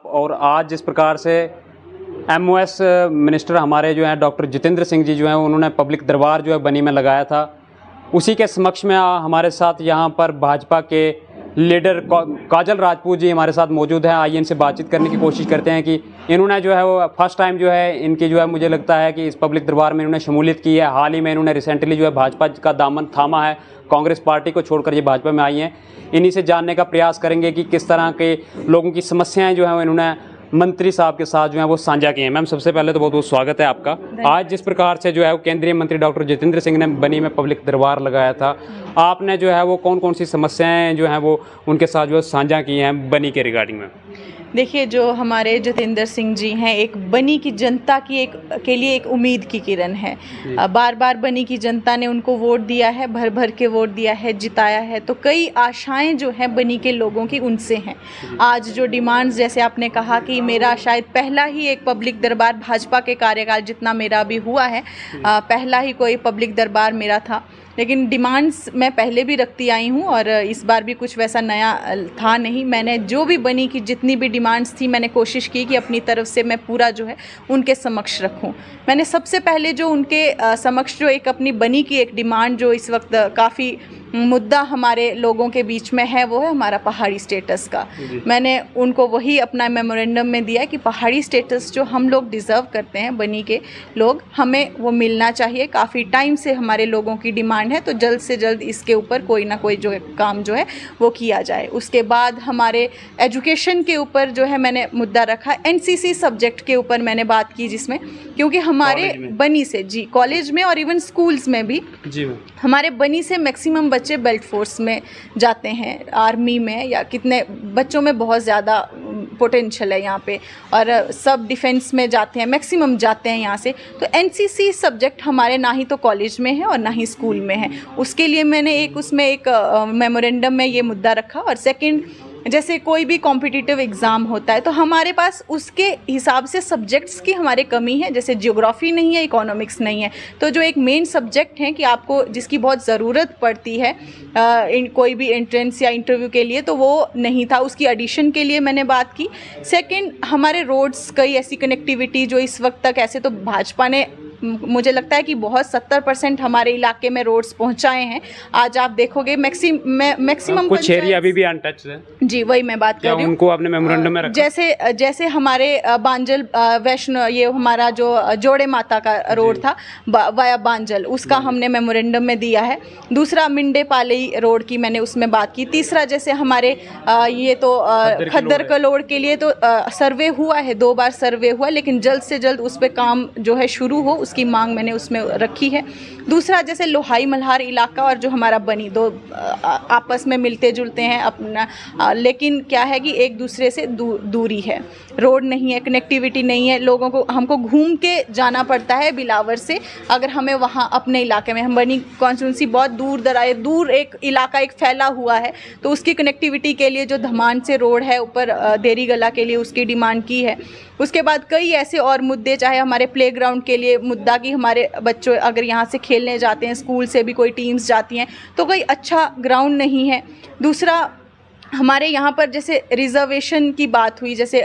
और आज जिस प्रकार से एमओएस मिनिस्टर हमारे जो हैं डॉक्टर जितेंद्र सिंह जी जो हैं उन्होंने पब्लिक दरबार जो है बनी में लगाया था, उसी के समक्ष में हमारे साथ यहाँ पर भाजपा के लीडर काजल राजपूत जी हमारे साथ मौजूद हैं। आइए इनसे बातचीत करने की कोशिश करते हैं कि इन्होंने जो है वो फर्स्ट टाइम जो है इनकी जो है मुझे लगता है कि इस पब्लिक दरबार में इन्होंने शमूलियत की है। हाल ही में इन्होंने रिसेंटली जो है भाजपा का दामन थामा है, कांग्रेस पार्टी को छोड़कर ये भाजपा में आई हैं। इन्हीं से जानने का प्रयास करेंगे कि किस तरह के लोगों की समस्याएं जो हैं इन्होंने मंत्री साहब के साथ जो है वो साझा किए हैं। मैम सबसे पहले तो बहुत बहुत स्वागत है आपका। आज जिस प्रकार से जो है वो केंद्रीय मंत्री डॉक्टर जितेंद्र सिंह ने बनी में पब्लिक दरबार लगाया था, आपने जो है वो कौन कौन सी समस्याएं जो हैं वो उनके साथ जो है साझा की हैं बनी के रिगार्डिंग में? देखिए, जो हमारे जितेंद्र सिंह जी हैं एक बनी की जनता की के लिए एक उम्मीद की किरण है। बार बार बनी की जनता ने उनको वोट दिया है, भर भर के वोट दिया है, जिताया है, तो कई आशाएं जो हैं बनी के लोगों की उनसे हैं। आज जो डिमांड्स, जैसे आपने कहा कि मेरा शायद पहला ही एक पब्लिक दरबार भाजपा के कार्यकाल जितना मेरा अभी हुआ है, पहला ही कोई पब्लिक दरबार मेरा था, लेकिन डिमांड्स मैं पहले भी रखती आई हूँ और इस बार भी कुछ वैसा नया था नहीं। मैंने जो भी बनी की जितनी भी डिमांड्स थी मैंने कोशिश की कि अपनी तरफ से मैं पूरा जो है उनके समक्ष रखूँ। मैंने सबसे पहले जो उनके समक्ष जो एक अपनी बनी की एक डिमांड जो इस वक्त काफ़ी मुद्दा हमारे लोगों के बीच में है, वो है हमारा पहाड़ी स्टेटस का। मैंने उनको वही अपना मेमोरेंडम में दिया कि पहाड़ी स्टेटस जो हम लोग डिज़र्व करते हैं, बनी के लोग, हमें वो मिलना चाहिए। काफ़ी टाइम से हमारे लोगों की डिमांड है, तो जल्द से जल्द इसके ऊपर कोई ना कोई जो काम जो है वो किया जाए। उसके बाद हमारे एजुकेशन के ऊपर जो है मैंने मुद्दा रखा, एनसीसी सब्जेक्ट के ऊपर मैंने बात की, जिसमें क्योंकि हमारे बनी से जी कॉलेज में और इवन स्कूल्स में भी जी हमारे बनी से मैक्सिमम बच्चे बेल्ट फोर्स में जाते हैं, आर्मी में, या कितने बच्चों में बहुत ज़्यादा पोटेंशियल है यहाँ पे, और सब डिफेंस में जाते हैं, मैक्सिमम जाते हैं यहाँ से। तो एनसीसी सब्जेक्ट हमारे ना ही तो कॉलेज में है और ना ही स्कूल में है। उसके लिए मैंने उसमें एक मेमोरेंडम में ये मुद्दा रखा। और सेकंड, जैसे कोई भी कॉम्पिटिटिव एग्ज़ाम होता है तो हमारे पास उसके हिसाब से सब्जेक्ट्स की हमारे कमी है। जैसे ज्योग्राफी नहीं है, इकोनॉमिक्स नहीं है, तो जो एक मेन सब्जेक्ट है कि आपको जिसकी बहुत ज़रूरत पड़ती है कोई भी एंट्रेंस या इंटरव्यू के लिए, तो वो नहीं था। उसकी एडिशन के लिए मैंने बात की। सेकंड, हमारे रोड्स, कई ऐसी कनेक्टिविटी जो इस वक्त तक, ऐसे तो भाजपा ने मुझे लगता है कि बहुत 70% हमारे इलाके में रोड्स पहुंचाए हैं। आज आप देखोगे मैक्सिमम कुछ एरिया अभी भी अनटच है। जी, वही मैं बात कर रही हूँ। उनको आपने मेमोरेंडम में रखा? जैसे हमारे बांजल वैष्णो, ये हमारा जो जोड़े माता का रोड था वाया बांजल, उसका हमने मेमोरेंडम में दिया है। दूसरा, मिंडे पालई रोड की मैंने उसमें बात की। तीसरा, जैसे हमारे ये तो खद्दर कलोड़ के लिए तो सर्वे हुआ है, 2 बार सर्वे हुआ, लेकिन जल्द से जल्द उस पर काम जो है शुरू हो, उसकी मांग मैंने उसमें रखी है। दूसरा, जैसे लोहाई मल्हार इलाका और जो हमारा बनी, दो आपस में मिलते जुलते हैं अपना, लेकिन क्या है कि एक दूसरे से दूरी है, रोड नहीं है, कनेक्टिविटी नहीं है। लोगों को, हमको घूम के जाना पड़ता है बिलावर से, अगर हमें वहाँ अपने इलाके में, हम बनी कॉन्स्टिट्यूंसी बहुत दूर एक इलाका एक फैला हुआ है, तो उसकी कनेक्टिविटी के लिए जो धमान से रोड है ऊपर देरीगला के लिए, उसकी डिमांड की है। उसके बाद कई ऐसे और मुद्दे, चाहे हमारे प्लेग्राउंड के लिए मुद्दा कि हमारे बच्चों अगर यहाँ से खेलने जाते हैं, स्कूल से भी कोई टीम्स जाती हैं, तो कोई अच्छा ग्राउंड नहीं है। दूसरा, हमारे यहाँ पर जैसे रिजर्वेशन की बात हुई, जैसे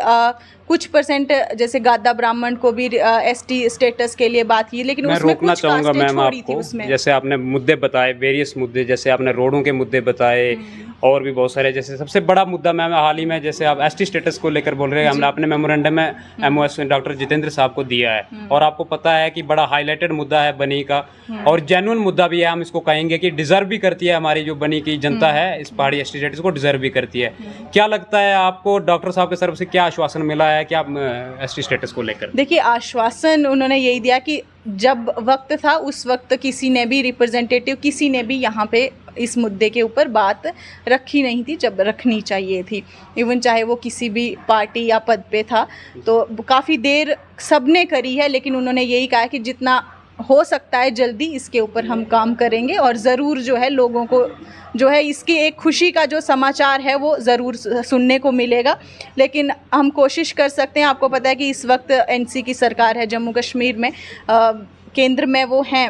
कुछ परसेंट जैसे गादा ब्राह्मण को भी एसटी स्टेटस के लिए बात की, लेकिन मैं उसमें रोकना चाहूँगा मैम आपको। जैसे आपने मुद्दे बताए, वेरियस मुद्दे, जैसे आपने रोडों के मुद्दे बताए और भी बहुत सारे, जैसे सबसे बड़ा मुद्दा मैम हाल ही में जैसे आप एसटी स्टेटस को लेकर बोल रहे हैं, हमने अपने मेमोरेंडम में एमओएस डॉक्टर जितेंद्र साहब को दिया है, और आपको पता है कि बड़ा हाईलाइटेड मुद्दा है बनी का, और जेन्युइन मुद्दा भी है। हम इसको कहेंगे कि डिजर्व भी करती है हमारी जो बनी की जनता है, इस पहाड़ी एसटी स्टेटस को डिजर्व भी करती है। क्या लगता है आपको, डॉक्टर साहब की तरफ से क्या आश्वासन मिला है कि आप एसटी स्टेटस को लेकर? देखिए, आश्वासन उन्होंने यही दिया कि जब वक्त था उस वक्त किसी ने भी रिप्रेजेंटेटिव, किसी ने भी यहाँ पे इस मुद्दे के ऊपर बात रखी नहीं थी जब रखनी चाहिए थी। इवन चाहे वो किसी भी पार्टी या पद पे था, तो काफ़ी देर सबने करी है, लेकिन उन्होंने यही कहा कि जितना हो सकता है जल्दी इसके ऊपर हम काम करेंगे, और ज़रूर जो है लोगों को जो है इसकी एक खुशी का जो समाचार है वो ज़रूर सुनने को मिलेगा। लेकिन हम कोशिश कर सकते हैं, आपको पता है कि इस वक्त एनसी की सरकार है जम्मू कश्मीर में, केंद्र में वो हैं,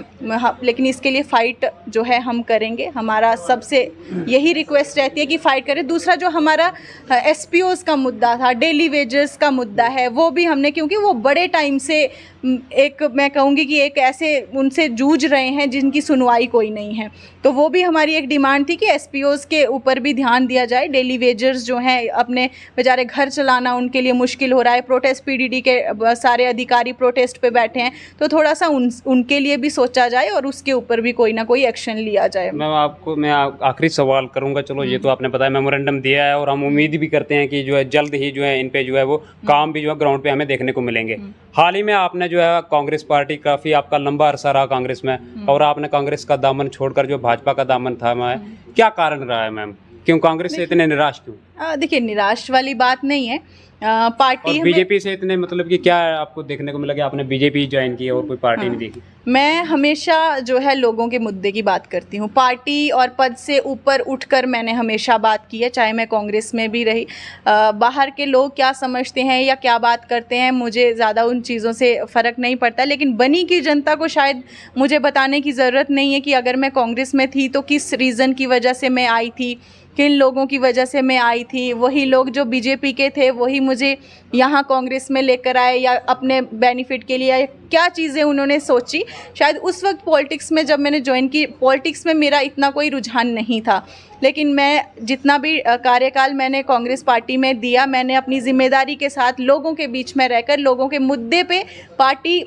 लेकिन इसके लिए फ़ाइट जो है हम करेंगे। हमारा सबसे यही रिक्वेस्ट रहती है कि फ़ाइट करें। दूसरा जो हमारा एसपीओज़ का मुद्दा था, डेली वेजेस का मुद्दा है, वो भी हमने, क्योंकि वो बड़े टाइम से एक, मैं कहूँगी कि एक ऐसे उनसे जूझ रहे हैं जिनकी सुनवाई कोई नहीं है, तो वो भी हमारी एक डिमांड थी कि एसपीओज़ के ऊपर भी ध्यान दिया जाए। डेली वेजर्स जो हैं, अपने बेचारे घर चलाना उनके लिए मुश्किल हो रहा है। प्रोटेस्ट पीडीडी के सारे अधिकारी प्रोटेस्ट पे बैठे हैं, तो थोड़ा सा उनके लिए भी सोचा जाए और उसके ऊपर भी कोई ना कोई एक्शन लिया जाए। मैं आखिरी सवाल करूंगा। चलो, ये तो आपने बताया, मेमोरेंडम दिया है और हम उम्मीद भी करते हैं कि जो है जल्द ही जो है इन पे जो है वो काम भी जो है ग्राउंड पे हमें देखने को मिलेंगे। हाल ही में आपने जो है कांग्रेस पार्टी, काफ़ी आपका लंबा अरसा रहा कांग्रेस में, और आपने कांग्रेस का दामन छोड़कर जो भाजपा का दामन थामा है, क्या कारण रहा है मैम? क्यों कांग्रेस से इतने निराश क्यों? देखिए, निराश वाली बात नहीं है। पार्टी और बीजेपी से इतने, मतलब कि क्या आपको देखने को मिला कि आपने बीजेपी ज्वाइन की और कोई पार्टी नहीं देखी? मैं हमेशा जो है लोगों के मुद्दे की बात करती हूँ। पार्टी और पद से ऊपर उठकर मैंने हमेशा बात की है, चाहे मैं कांग्रेस में भी रही। बाहर के लोग क्या समझते हैं या क्या बात करते हैं, मुझे ज़्यादा उन चीज़ों से फ़र्क नहीं पड़ता, लेकिन बनी की जनता को शायद मुझे बताने की ज़रूरत नहीं है कि अगर मैं कांग्रेस में थी तो किस रीज़न की वजह से मैं आई थी, किन लोगों की वजह से मैं आई थी। वही लोग जो बीजेपी के थे वही मुझे यहाँ कांग्रेस में लेकर आए, या अपने बेनिफिट के लिए, क्या चीज़ें उन्होंने सोची। शायद उस वक्त पॉलिटिक्स में जब मैंने ज्वाइन की, पॉलिटिक्स में मेरा इतना कोई रुझान नहीं था, लेकिन मैं जितना भी कार्यकाल मैंने कांग्रेस पार्टी में दिया, मैंने अपनी जिम्मेदारी के साथ लोगों के बीच में रहकर लोगों के मुद्दे पे पार्टी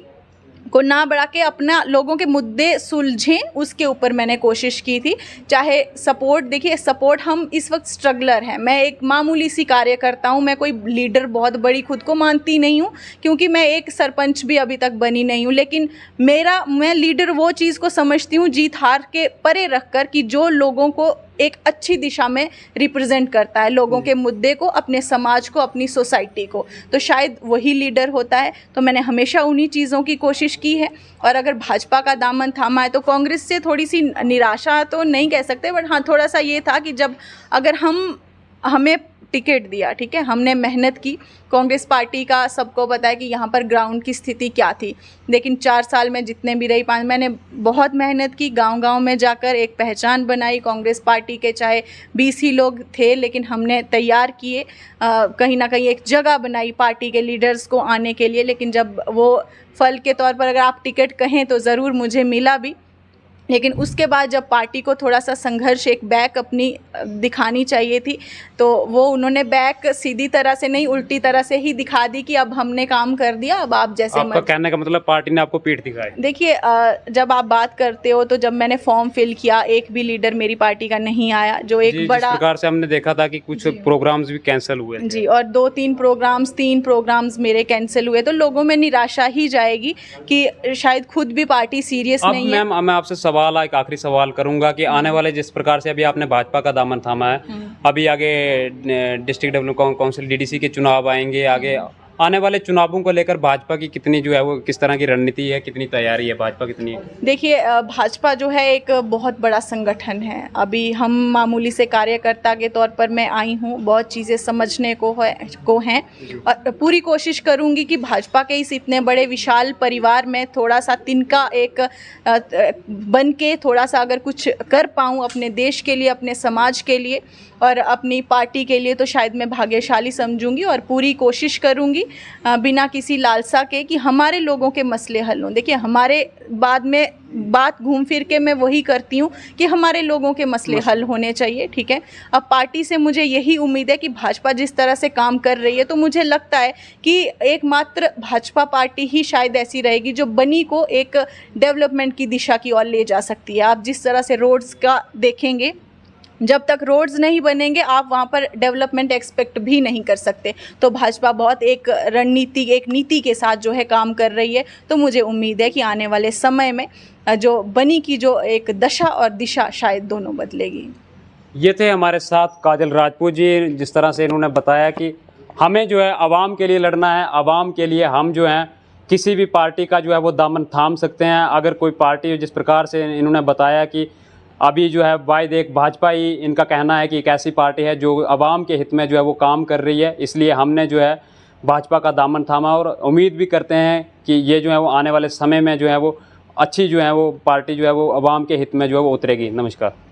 को ना बढ़ा के अपना लोगों के मुद्दे सुलझें, उसके ऊपर मैंने कोशिश की थी। चाहे सपोर्ट, देखिए सपोर्ट, हम इस वक्त स्ट्रगलर हैं। मैं एक मामूली सी कार्यकर्ता हूँ, मैं कोई लीडर बहुत बड़ी खुद को मानती नहीं हूँ, क्योंकि मैं एक सरपंच भी अभी तक बनी नहीं हूँ, लेकिन मैं लीडर वो चीज़ को समझती हूँ जीत हार के परे रखकर, कि जो लोगों को एक अच्छी दिशा में रिप्रेजेंट करता है, लोगों के मुद्दे को, अपने समाज को, अपनी सोसाइटी को, तो शायद वही लीडर होता है। तो मैंने हमेशा उन्हीं चीज़ों की कोशिश की है। और अगर भाजपा का दामन थामा है तो कांग्रेस से थोड़ी सी निराशा तो नहीं कह सकते, बट हाँ, थोड़ा सा ये था कि जब अगर हमें टिकट दिया, ठीक है, हमने मेहनत की। कांग्रेस पार्टी का सबको पता है कि यहाँ पर ग्राउंड की स्थिति क्या थी, लेकिन 4 साल में जितने भी रही, 5, मैंने बहुत मेहनत की, गांव-गांव में जाकर एक पहचान बनाई कांग्रेस पार्टी के। चाहे 20 ही लोग थे, लेकिन हमने तैयार किए, कहीं ना कहीं एक जगह बनाई पार्टी के लीडर्स को आने के लिए। लेकिन जब वो फल के तौर पर अगर आप टिकट कहें तो ज़रूर मुझे मिला भी, लेकिन उसके बाद जब पार्टी को थोड़ा सा संघर्ष, एक बैक अपनी दिखानी चाहिए थी, तो वो उन्होंने बैक सीधी तरह से नहीं, उल्टी तरह से ही दिखा दी कि अब हमने काम कर दिया, अब आप जैसे। आपका कहने का मतलब पार्टी ने आपको पीठ दिखाई? देखिए, जब आप बात करते हो तो जब मैंने फॉर्म फिल किया, एक भी लीडर मेरी पार्टी का नहीं आया, जो एक बड़ा, जिस प्रकार से हमने देखा था कि कुछ प्रोग्राम्स भी कैंसिल हुए जी, और 3 प्रोग्राम्स मेरे कैंसिल हुए, तो लोगों में निराशा ही जाएगी कि शायद खुद भी पार्टी सीरियस नहीं है। मैम, मैं आपसे एक आखिरी सवाल करूंगा कि आने वाले, जिस प्रकार से अभी आपने भाजपा का दामन थामा है, अभी आगे डिस्ट्रिक्ट डेवलपमेंट काउंसिल डीडीसी के चुनाव आएंगे, आगे आने वाले चुनावों को लेकर भाजपा की कितनी जो है वो किस तरह की रणनीति है, कितनी तैयारी है भाजपा, कितनी है? देखिए, भाजपा जो है एक बहुत बड़ा संगठन है। अभी हम मामूली से कार्यकर्ता के तौर पर मैं आई हूँ, बहुत चीज़ें समझने को हैं, और पूरी कोशिश करूँगी कि भाजपा के इस इतने बड़े विशाल परिवार में थोड़ा सा तिनका एक बन के थोड़ा सा अगर कुछ कर पाऊँ अपने देश के लिए, अपने समाज के लिए और अपनी पार्टी के लिए, तो शायद मैं भाग्यशाली समझूंगी और पूरी कोशिश करूंगी बिना किसी लालसा के कि हमारे लोगों के मसले हल हों। देखिए, हमारे बाद में बात घूम फिर के मैं वही करती हूँ कि हमारे लोगों के मसले हल होने चाहिए, ठीक है। अब पार्टी से मुझे यही उम्मीद है कि भाजपा जिस तरह से काम कर रही है, तो मुझे लगता है कि एकमात्र भाजपा पार्टी ही शायद ऐसी रहेगी जो बनी को एक डेवलपमेंट की दिशा की ओर ले जा सकती है। आप जिस तरह से रोड्स का देखेंगे, जब तक रोड्स नहीं बनेंगे आप वहाँ पर डेवलपमेंट एक्सपेक्ट भी नहीं कर सकते। तो भाजपा बहुत एक रणनीति, एक नीति के साथ जो है काम कर रही है। तो मुझे उम्मीद है कि आने वाले समय में जो बनी की जो एक दशा और दिशा शायद दोनों बदलेगी। ये थे हमारे साथ काजल राजपूत जी, जिस तरह से इन्होंने बताया कि हमें जो है आवाम के लिए लड़ना है, आवाम के लिए हम जो हैं किसी भी पार्टी का जो है वो दामन थाम सकते हैं। अगर कोई पार्टी, जिस प्रकार से इन्होंने बताया कि अभी जो है वाहिद एक भाजपा ही इनका कहना है कि एक ऐसी पार्टी है जो आवाम के हित में जो है वो काम कर रही है, इसलिए हमने जो है भाजपा का दामन थामा और उम्मीद भी करते हैं कि ये जो है वो आने वाले समय में जो है वो अच्छी जो है वो पार्टी जो है वो आवाम के हित में जो है वो उतरेगी। नमस्कार।